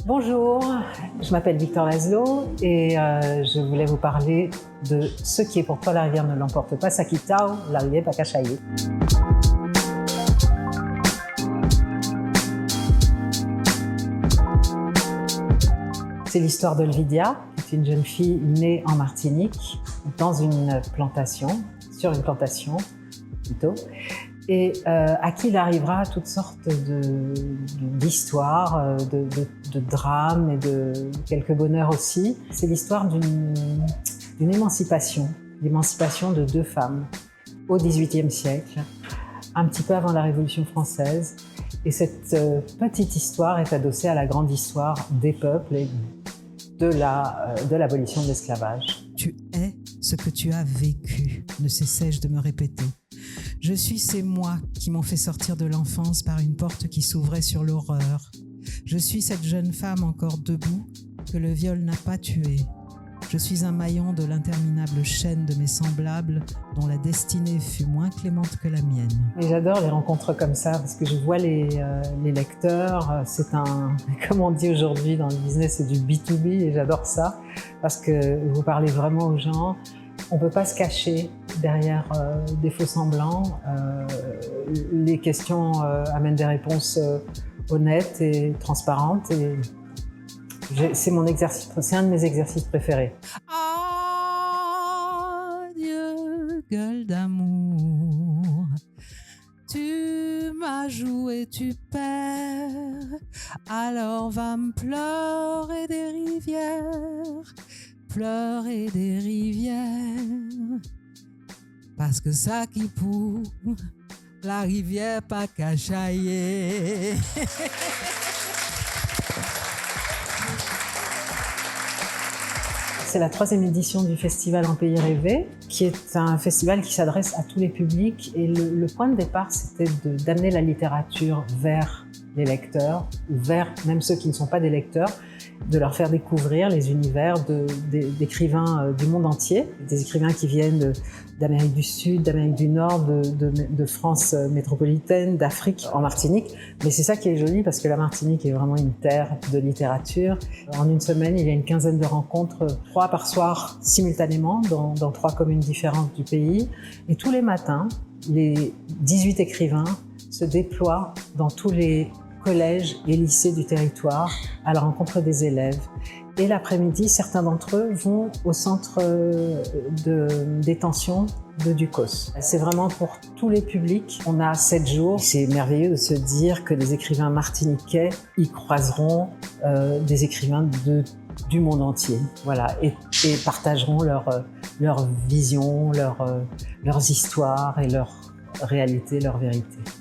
Bonjour, je m'appelle Victor Laszlo et je voulais vous parler de Ce qui est pour toi la rivière ne l'emporte pas, Sakitao, la rivière Pakachaye. C'est l'histoire d'Olvidia, qui est une jeune fille née en Martinique, dans une plantation, sur une plantation plutôt, et à qui il arrivera toutes sortes d'histoires, de drames et de quelques bonheurs aussi. C'est l'histoire d'une émancipation, l'émancipation de deux femmes au XVIIIe siècle, un petit peu avant la Révolution française. Et cette petite histoire est adossée à la grande histoire des peuples et de l'abolition de l'esclavage. Tu es ce que tu as vécu, ne cessais-je de me répéter. Je suis ces moi qui m'ont fait sortir de l'enfance par une porte qui s'ouvrait sur l'horreur. Je suis cette jeune femme encore debout que le viol n'a pas tuée. Je suis un maillon de l'interminable chaîne de mes semblables dont la destinée fut moins clémente que la mienne. Et j'adore les rencontres comme ça parce que je vois les lecteurs. C'est comme on dit aujourd'hui dans le business, c'est du B2B et j'adore ça parce que vous parlez vraiment aux gens. On ne peut pas se cacher derrière des faux semblants. Les questions amènent des réponses honnêtes et transparentes. Et c'est mon exercice, c'est un de mes exercices préférés. Adieu, gueule d'amour, tu m'as joué, tu perds, alors va me pleurer des rivières, pleurer des rivières, parce que ça qui pour la rivière Pakachaye. C'est la 3e édition du festival En Pays Rêvé, qui est un festival qui s'adresse à tous les publics. Et le point de départ, c'était d'amener la littérature vers les lecteurs, ou vers même ceux qui ne sont pas des lecteurs, de leur faire découvrir les univers d'écrivains du monde entier, des écrivains qui viennent d'Amérique du Sud, d'Amérique du Nord, de France métropolitaine, d'Afrique, en Martinique. Mais c'est ça qui est joli parce que la Martinique est vraiment une terre de littérature. En une semaine, il y a une quinzaine de rencontres, 3 par soir simultanément, dans 3 communes différentes du pays. Et tous les matins, les 18 écrivains se déploient dans tous les collèges et lycées du territoire à la rencontre des élèves. Et l'après-midi, certains d'entre eux vont au centre de détention de Ducos. C'est vraiment pour tous les publics. On a 7 jours. C'est merveilleux de se dire que les écrivains martiniquais y croiseront des écrivains du monde entier. Voilà, et partageront leur vision, leurs histoires et leur réalité, leur vérité.